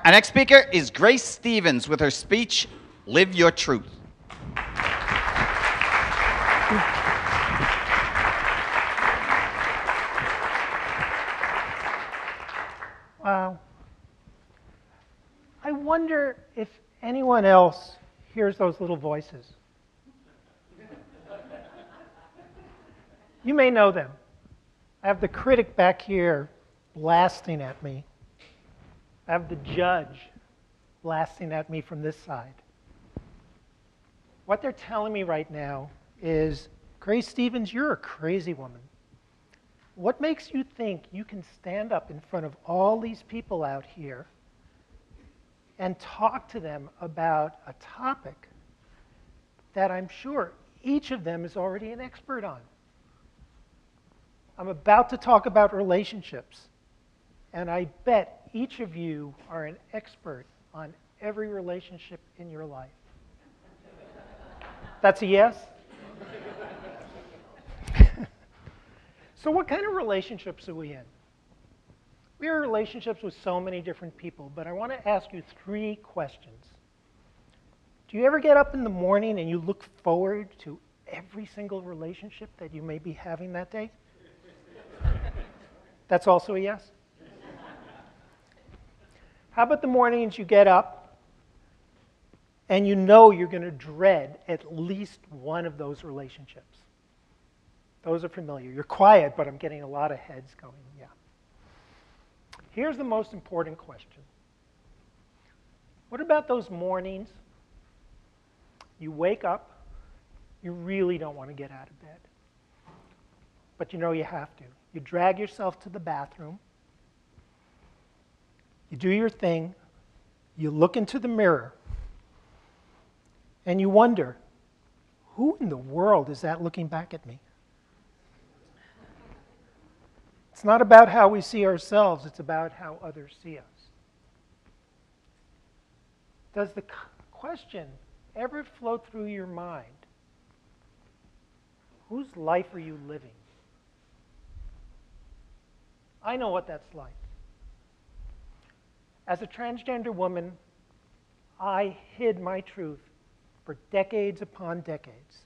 Our next speaker is Grace Stevens with her speech, Live Your Truth. Wow. I wonder if anyone else hears those little voices. You may know them. I have the critic back here blasting at me. I have the judge blasting at me from this side. What they're telling me right now is, Grace Stevens, you're a crazy woman. What makes you think you can stand up in front of all these people out here and talk to them about a topic that I'm sure each of them is already an expert on? I'm about to talk about relationships, and I bet each of you are an expert on every relationship in your life. That's a yes? So what kind of relationships are we in? We are in relationships with so many different people, but I want to ask you 3 questions. Do you ever get up in the morning and you look forward to every single relationship that you may be having that day? That's also a yes? How about the mornings you get up and you know you're going to dread at least one of those relationships? Those are familiar. You're quiet, but I'm getting a lot of heads going. Yeah. Here's the most important question. What about those mornings you wake up, you really don't want to get out of bed, but you know you have to. You drag yourself to the bathroom, you do your thing, you look into the mirror, and you wonder, who in the world is that looking back at me? It's not about how we see ourselves, it's about how others see us. Does the question ever float through your mind, whose life are you living? I know what that's like. As a transgender woman, I hid my truth for decades upon decades,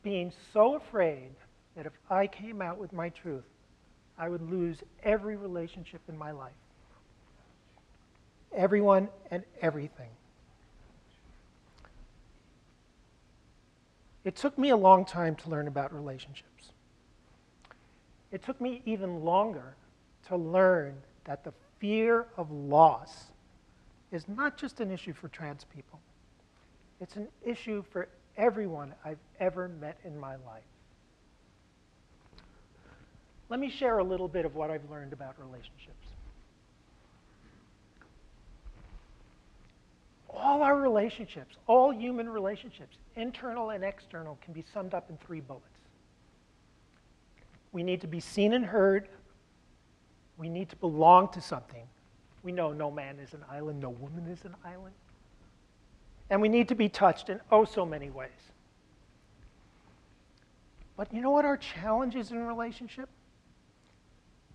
being so afraid that if I came out with my truth, I would lose every relationship in my life. Everyone and everything. It took me a long time to learn about relationships. It took me even longer to learn that the fear of loss is not just an issue for trans people. It's an issue for everyone I've ever met in my life. Let me share a little bit of what I've learned about relationships. All our relationships, all human relationships, internal and external, can be summed up in 3 bullets. We need to be seen and heard. We need to belong to something. We know no man is an island, no woman is an island. And we need to be touched in oh so many ways. But you know what our challenge is in relationship?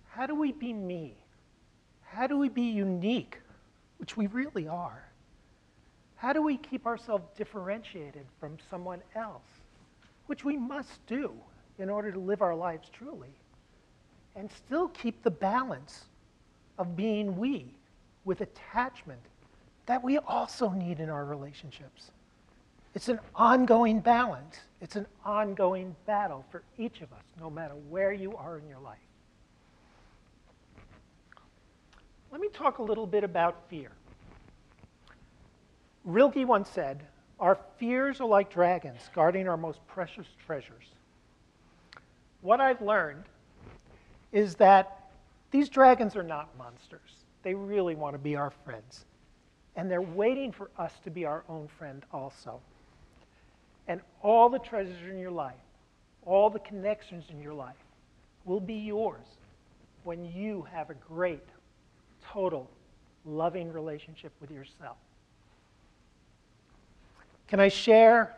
How do we be me? How do we be unique, which we really are? How do we keep ourselves differentiated from someone else, which we must do in order to live our lives truly, and still keep the balance of being we with attachment that we also need in our relationships? It's an ongoing balance. It's an ongoing battle for each of us, no matter where you are in your life. Let me talk a little bit about fear. Rilke once said, "Our fears are like dragons guarding our most precious treasures." What I've learned is that these dragons are not monsters. They really want to be our friends. And they're waiting for us to be our own friend also. And all the treasures in your life, all the connections in your life will be yours when you have a great, total, loving relationship with yourself. Can I share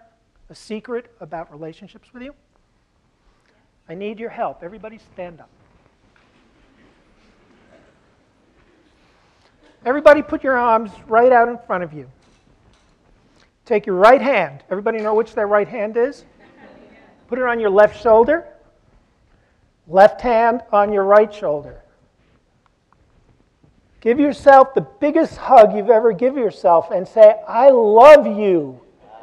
a secret about relationships with you? I need your help. Everybody stand up. Everybody put your arms right out in front of you. Take your right hand. Everybody know which their right hand is? Put it on your left shoulder. Left hand on your right shoulder. Give yourself the biggest hug you've ever given yourself and say, I love you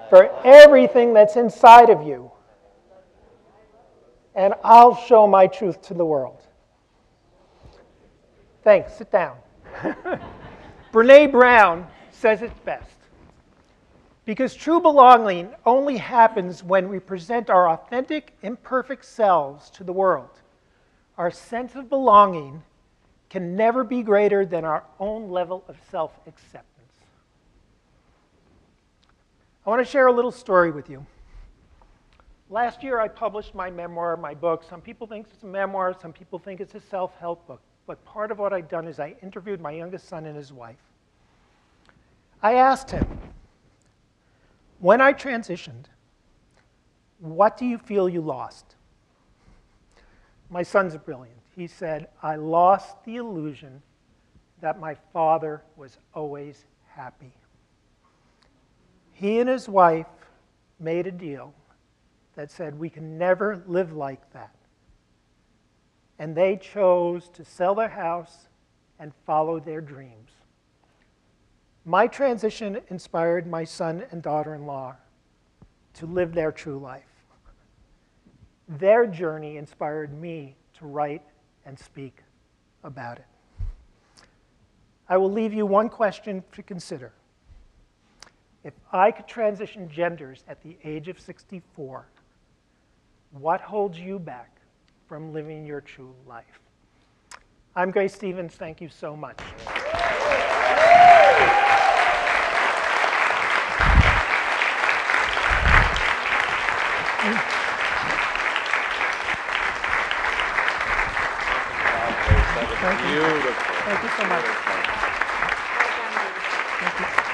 for everything that's inside of you. And I'll show my truth to the world. Thanks. Sit down. Brené Brown says it best. Because true belonging only happens when we present our authentic, imperfect selves to the world. Our sense of belonging can never be greater than our own level of self-acceptance. I want to share a little story with you. Last year I published my memoir, my book. Some people think it's a memoir, some people think it's a self-help book. But part of what I've done is I interviewed my youngest son and his wife. I asked him, when I transitioned, what do you feel you lost? My son's brilliant. He said, I lost the illusion that my father was always happy. He and his wife made a deal that said we can never live like that. And they chose to sell their house and follow their dreams. My transition inspired my son and daughter-in-law to live their true life. Their journey inspired me to write and speak about it. I will leave you one question to consider. If I could transition genders at the age of 64, what holds you back from living your true life? I'm Grace Stevens. Thank you so much. Beautiful. Thank you so much. Thank you.